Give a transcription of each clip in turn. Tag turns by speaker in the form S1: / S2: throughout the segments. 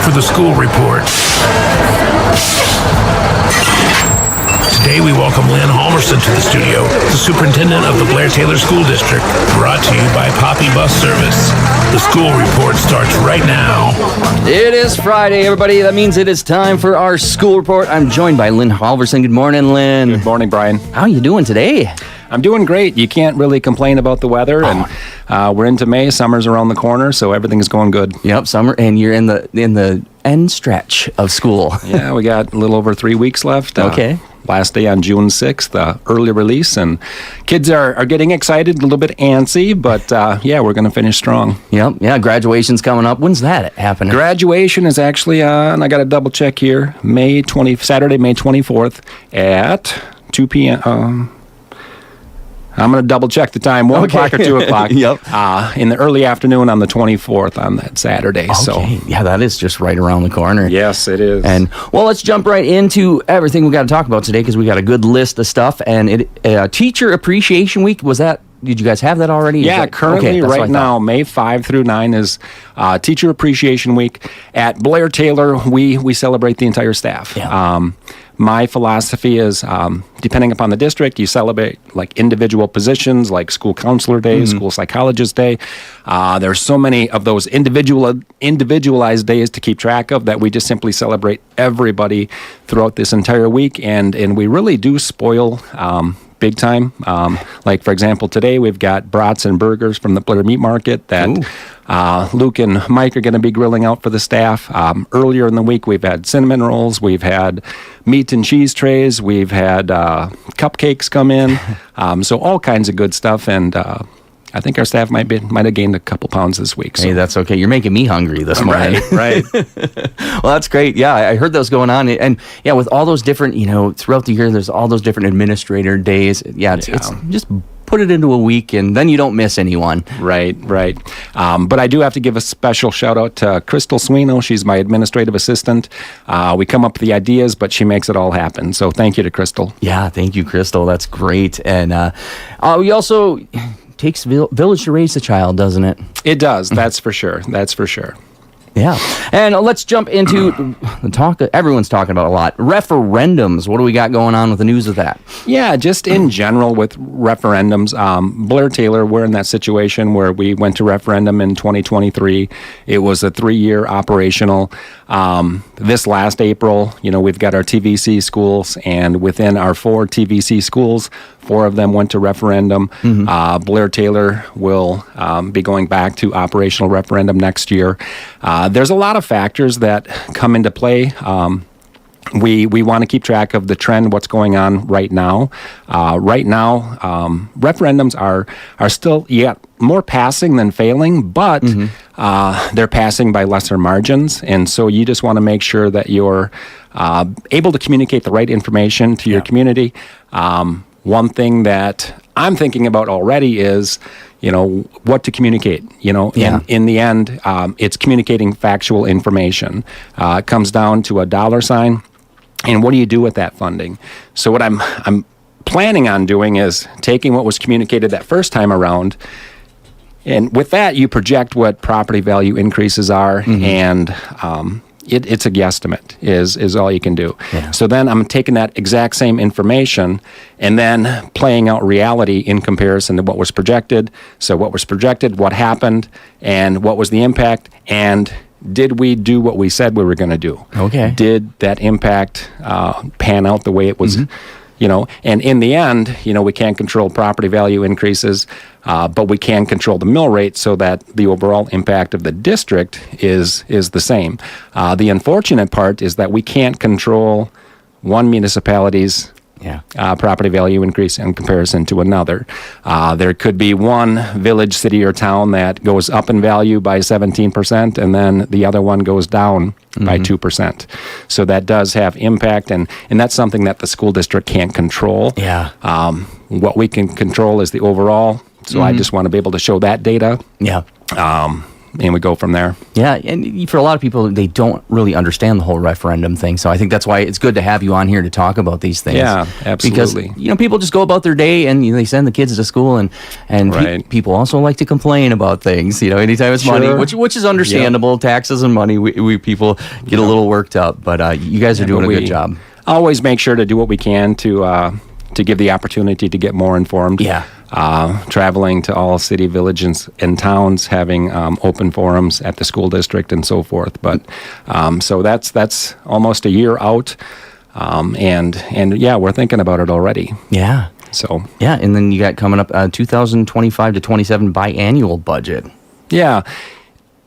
S1: for the school report. Today we welcome Lynn Halverson to the studio, the superintendent of the Blair-Taylor School District, brought to you by Poppy Bus Service. The school report starts right now.
S2: It is Friday, everybody. That means it is time for our school report. I'm joined by Lynn Halverson. Good morning, Lynn.
S3: Good morning, Brian.
S2: How are you doing today?
S3: I'm doing great. You can't really complain about the weather, and we're into May. Summer's around the corner, so everything's going good.
S2: Yep, summer, and you're in the end stretch of school.
S3: Yeah, we got a little over 3 weeks left.
S2: Okay.
S3: Last day on June 6th, early release, and kids are getting excited, a little bit antsy, but yeah, we're going to finish strong.
S2: Yep, yeah, graduation's coming up. When's that happening?
S3: Graduation is actually and I got to double check here, Saturday, May 24th at 2 p.m. I'm going to double check the time, 1 o'clock or 2 o'clock.
S2: Yep.
S3: In the early afternoon on the 24th on that Saturday.
S2: Okay.
S3: So
S2: Yeah, that is just right around the corner.
S3: Yes, it is.
S2: And, well, let's jump right into everything we got to talk about today because we got a good list of stuff. And Teacher Appreciation Week, did you guys have that already?
S3: Yeah, currently right now, May 5 through 9 is Teacher Appreciation Week. At Blair-Taylor, we celebrate the entire staff.
S2: Yeah.
S3: My philosophy is, depending upon the district, you celebrate like individual positions, like school counselor day, school psychologist day. There's so many of those individualized days to keep track of that we just simply celebrate everybody throughout this entire week, and we really do spoil big time. Like, for example, today we've got brats and burgers from the Blair Meat Market that Luke and Mike are going to be grilling out for the staff. Earlier in the week, we've had cinnamon rolls, we've had meat and cheese trays, we've had cupcakes come in, so all kinds of good stuff, and I think our staff might have gained a couple pounds this week. So.
S2: Hey, that's okay. You're making me hungry this morning.
S3: Right.
S2: Well, that's great. Yeah, I heard those going on. And yeah, with all those different, throughout the year, there's all those different administrator days. Yeah, it's just put it into a week and then you don't miss anyone.
S3: Right. But I do have to give a special shout out to Crystal Swino. She's my administrative assistant. We come up with the ideas, but she makes it all happen. So thank you to Crystal.
S2: Yeah, thank you, Crystal. That's great. And we also... takes village to raise a child, doesn't it?
S3: It does. That's for sure.
S2: Yeah. And let's jump into the talk that everyone's talking about a lot. Referendums. What do we got going on with the news of that?
S3: Yeah, just in general with referendums. Blair-Taylor, we're in that situation where we went to referendum in 2023. It was a 3-year operational. This last April, we've got our TVC schools, and within our 4 TVC schools, 4 of them went to referendum. Blair-Taylor will be going back to operational referendum next year. There's a lot of factors that come into play. We want to keep track of the trend, what's going on right now. Referendums are still more passing than failing, but they're passing by lesser margins. And so you just want to make sure that you're able to communicate the right information to your community. One thing that I'm thinking about already is, what to communicate. In the end, it's communicating factual information. It comes down to a dollar sign, and what do you do with that funding? So what I'm planning on doing is taking what was communicated that first time around, and with that, you project what property value increases are, and it's a guesstimate is all you can do. Yeah. So then I'm taking that exact same information and then playing out reality in comparison to what was projected. So what was projected, what happened, and what was the impact, and did we do what we said we were going to do? Okay. Did that impact pan out the way it was? And in the end, we can't control property value increases, but we can control the mill rate so that the overall impact of the district is the same. The unfortunate part is that we can't control one municipality's property value increase in comparison to another. There could be one village, city, or town that goes up in value by 17%, and then the other one goes down by 2%. So that does have impact, and that's something that the school district can't control. Yeah. What we can control is the overall, so I just want to be able to show that data. Yeah. we go from there.
S2: Yeah, and for a lot of people, they don't really understand the whole referendum thing. So I think that's why it's good to have you on here to talk about these things.
S3: Yeah, absolutely.
S2: Because people just go about their day and they send the kids to school, and
S3: Right.
S2: people also like to complain about things. Anytime it's money,
S3: Sure.
S2: which is understandable. Yep. Taxes and money, we people get a little worked up. But you guys are doing a good job.
S3: Always make sure to do what we can to give the opportunity to get more informed.
S2: Yeah.
S3: Traveling to all city, villages, and towns, having open forums at the school district and so forth. But so that's almost a year out, and yeah, we're thinking about it already.
S2: Yeah.
S3: So
S2: yeah, and then you got coming up 2025 to 27 biannual budget.
S3: Yeah.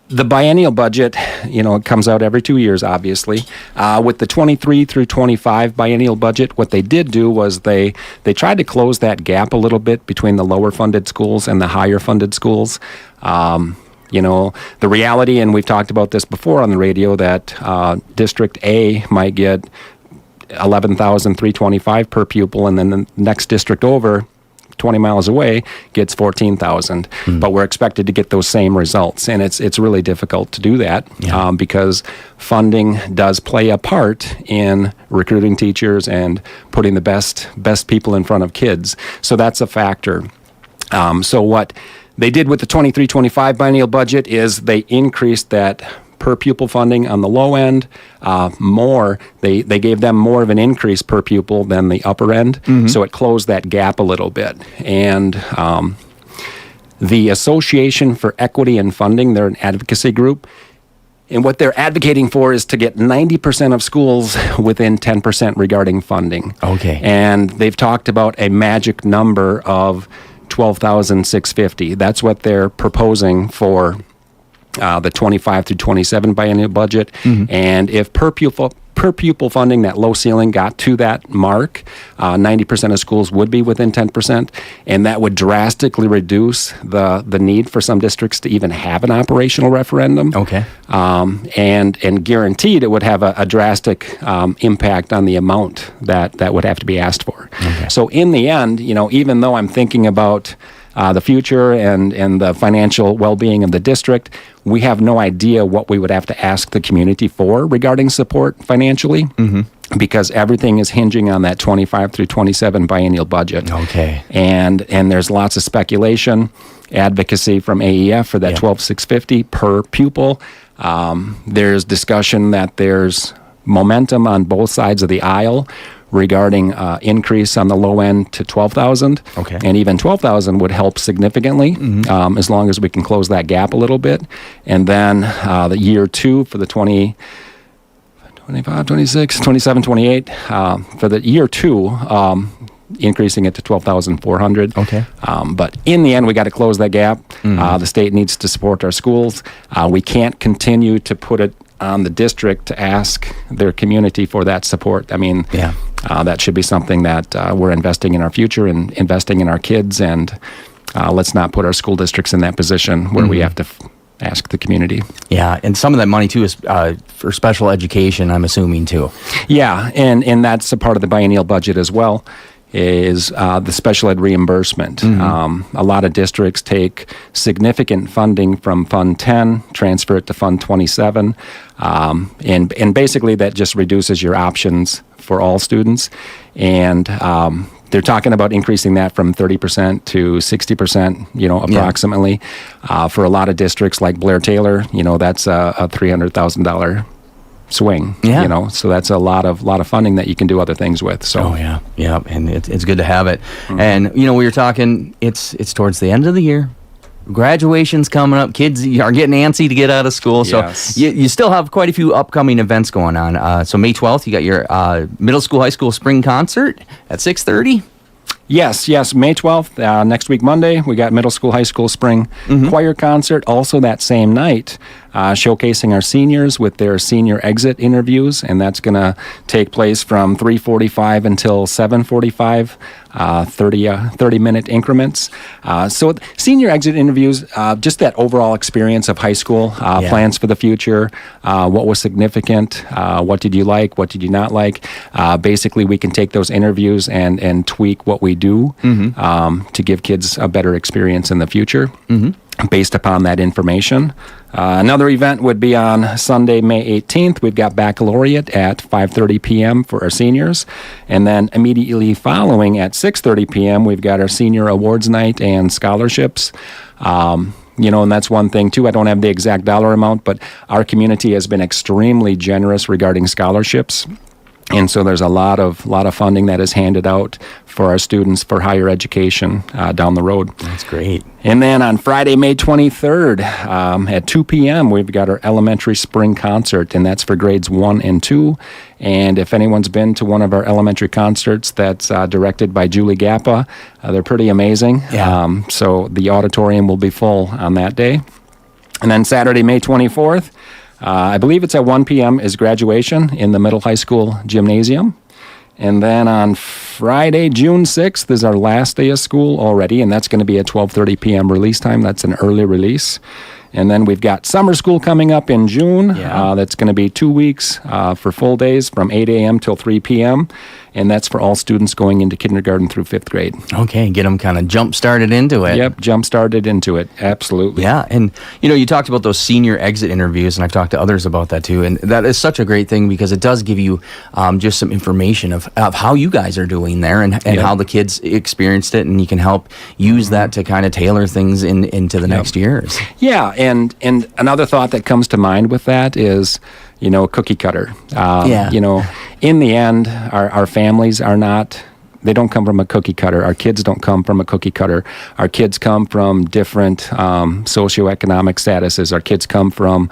S3: The biennial budget, it comes out every 2 years, obviously. With the 23 through 25 biennial budget, what they did do was they tried to close that gap a little bit between the lower funded schools and the higher funded schools. The reality, and we've talked about this before on the radio, that District A might get $11,325 per pupil, and then the next district over, 20 miles away, gets $14,000, but we're expected to get those same results, and it's really difficult to do that because funding does play a part in recruiting teachers and putting the best people in front of kids. So that's a factor. So what they did with the 23-25 biennial budget is they increased that per pupil funding on the low end more. They gave them more of an increase per pupil than the upper end, so it closed that gap a little bit. And the Association for Equity and Funding, they're an advocacy group, and what they're advocating for is to get 90% of schools within 10% regarding funding.
S2: Okay.
S3: And they've talked about a magic number of $12,650. That's what they're proposing for the 25 through 27 biennial budget. And if per pupil funding, that low ceiling, got to that mark, 90% of schools would be within 10%, and that would drastically reduce the need for some districts to even have an operational referendum.
S2: Okay.
S3: And guaranteed it would have a drastic impact on the amount that would have to be asked for.
S2: Okay.
S3: So in the end, even though I'm thinking about the future and the financial well-being of the district, we have no idea what we would have to ask the community for regarding support financially, because everything is hinging on that 25 through 27 biennial budget.
S2: Okay.
S3: And there's lots of speculation, advocacy from AEF for that $12,650 per pupil. There's discussion that there's momentum on both sides of the aisle regarding increase on the low end to $12,000.
S2: Okay.
S3: And even $12,000 would help significantly, as long as we can close that gap a little bit. And then the year two for the 25, 26, 27, 28, for the year two, increasing it to $12,400.
S2: Okay.
S3: But in the end, we got to close that gap. The state needs to support our schools. We can't continue to put it on the district to ask their community for that support. I mean, that should be something that we're investing in our future and investing in our kids, and let's not put our school districts in that position where we have to ask the community. Yeah,
S2: and some of that money too is for special education, I'm assuming too.
S3: Yeah, and that's a part of the biennial budget as well, is the special ed reimbursement. A lot of districts take significant funding from Fund 10, transfer it to Fund 27, and basically that just reduces your options for all students. And they're talking about increasing that from 30% to 60%, approximately. For a lot of districts like Blair-Taylor, that's a $300,000 swing, so that's a lot of funding that you can do other things with. So
S2: and it's good to have it. And we were talking, it's towards the end of the year, graduation's coming up, kids are getting antsy to get out of school.
S3: Yes.
S2: So you still have quite a few upcoming events going on. So May 12th you got your middle school high school spring concert at 6:30.
S3: Yes, May 12th, next week, Monday, we got middle school, high school spring choir concert. Also that same night, showcasing our seniors with their senior exit interviews, and that's going to take place from 3:45 until 7:45, 30-minute increments. So senior exit interviews, just that overall experience of high school, plans for the future, what was significant, what did you like, what did you not like. Basically, we can take those interviews and tweak what we do to give kids a better experience in the future. based upon that information. Another event would be on Sunday, May 18th. We've got baccalaureate at 5:30 p.m. for our seniors. And then immediately following at 6:30 p.m., we've got our senior awards night and scholarships. And that's one thing, too. I don't have the exact dollar amount, but our community has been extremely generous regarding scholarships. And so there's a lot of funding that is handed out for our students for higher education down the road.
S2: That's great.
S3: And then on Friday, May 23rd, at 2 p.m., we've got our elementary spring concert, and that's for grades 1 and 2. And if anyone's been to one of our elementary concerts, that's directed by Julie Gappa. They're pretty amazing.
S2: Yeah.
S3: So the auditorium will be full on that day. And then Saturday, May 24th, I believe it's at 1 p.m. is graduation in the middle high school gymnasium. And then on Friday, June 6th is our last day of school already, and that's going to be at 12:30 p.m. release time. That's an early release. And then we've got summer school coming up in June.
S2: Yeah.
S3: That's going to be 2 weeks for full days from 8 a.m. till 3 p.m. And that's for all students going into kindergarten through 5th grade.
S2: Okay, get them kind of jump-started into it.
S3: Yep, jump-started into it. Absolutely.
S2: Yeah, and you talked about those senior exit interviews, and I've talked to others about that too, and that is such a great thing because it does give you just some information of how you guys are doing there and how the kids experienced it, and you can help use that to kind of tailor things into the next years.
S3: Yeah, and another thought that comes to mind with that is, cookie cutter. In the end, our families are not, they don't come from a cookie cutter. Our kids don't come from a cookie cutter. Our kids come from different socioeconomic statuses. Our kids come from,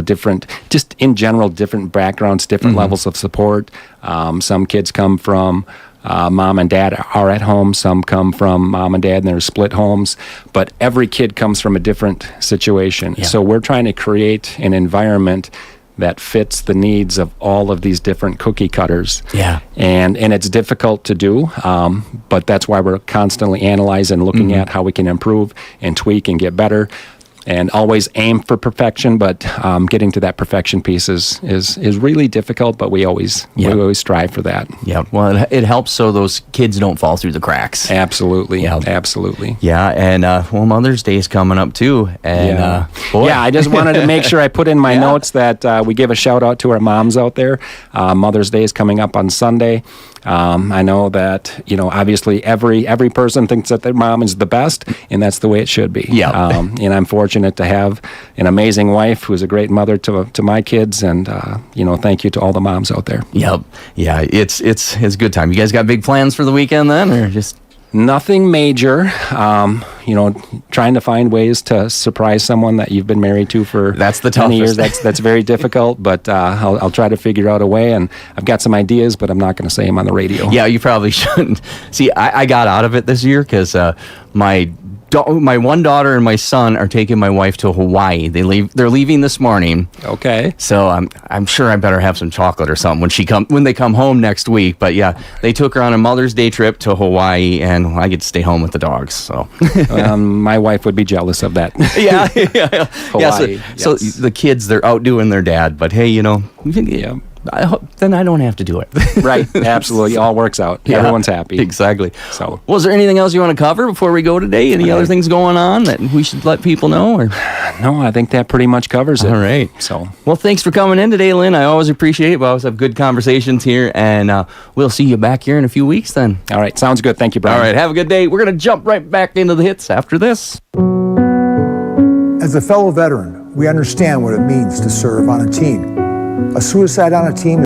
S3: different, just in general, different backgrounds, different levels of support. Some kids come from mom and dad are at home. Some come from mom and dad and they're split homes. But every kid comes from a different situation.
S2: Yeah.
S3: So we're trying to create an environment that fits the needs of all of these different cookie cutters.
S2: Yeah.
S3: And it's difficult to do, but that's why we're constantly analyzing, looking at how we can improve and tweak and get better. And always aim for perfection, but getting to that perfection piece is really difficult. But we always strive for that.
S2: Yeah, well, it helps so those kids don't fall through the cracks.
S3: Absolutely,
S2: Yeah.
S3: absolutely.
S2: Yeah, and Mother's Day is coming up too, and
S3: I just wanted to make sure I put in my notes that we give a shout out to our moms out there. Mother's Day is coming up on Sunday. I know that obviously every person thinks that their mom is the best, and that's the way it should be.
S2: Yeah.
S3: And I'm fortunate to have an amazing wife who's a great mother to my kids, and thank you to all the moms out there.
S2: Yep. Yeah, it's a good time. You guys got big plans for the weekend then, or just?
S3: Nothing major. Trying to find ways to surprise someone that you've been married to for
S2: that's the
S3: many years.
S2: toughest.
S3: That's very difficult, but I'll try to figure out a way. And I've got some ideas, but I'm not going to say them on the radio.
S2: Yeah, you probably shouldn't. See, I got out of it this year because my one daughter and my son are taking my wife to Hawaii. They're leaving this morning.
S3: Okay.
S2: So I'm sure I better have some chocolate or something when they come home next week. But yeah, they took her on a Mother's Day trip to Hawaii, and I get to stay home with the dogs. So
S3: my wife would be jealous of that.
S2: yeah.
S3: Hawaii,
S2: So the kids, they're out doing their dad. But hey,
S3: Yeah.
S2: then I don't have to do it.
S3: Right. Absolutely. All works out.
S2: Yeah,
S3: Everyone's happy.
S2: Exactly.
S3: So,
S2: was there anything else you want to cover before we go today? Any other things going on that we should let people know? Or?
S3: No, I think that pretty much covers it.
S2: All right.
S3: So,
S2: well, thanks for coming in today, Lynn. I always appreciate it. We always have good conversations here, and we'll see you back here in a few weeks then.
S3: all right. Sounds good. Thank you, Brian.
S2: All right. Have a good day. We're going to jump right back into the hits after this.
S4: As a fellow veteran, we understand what it means to serve on a team. A suicide on a team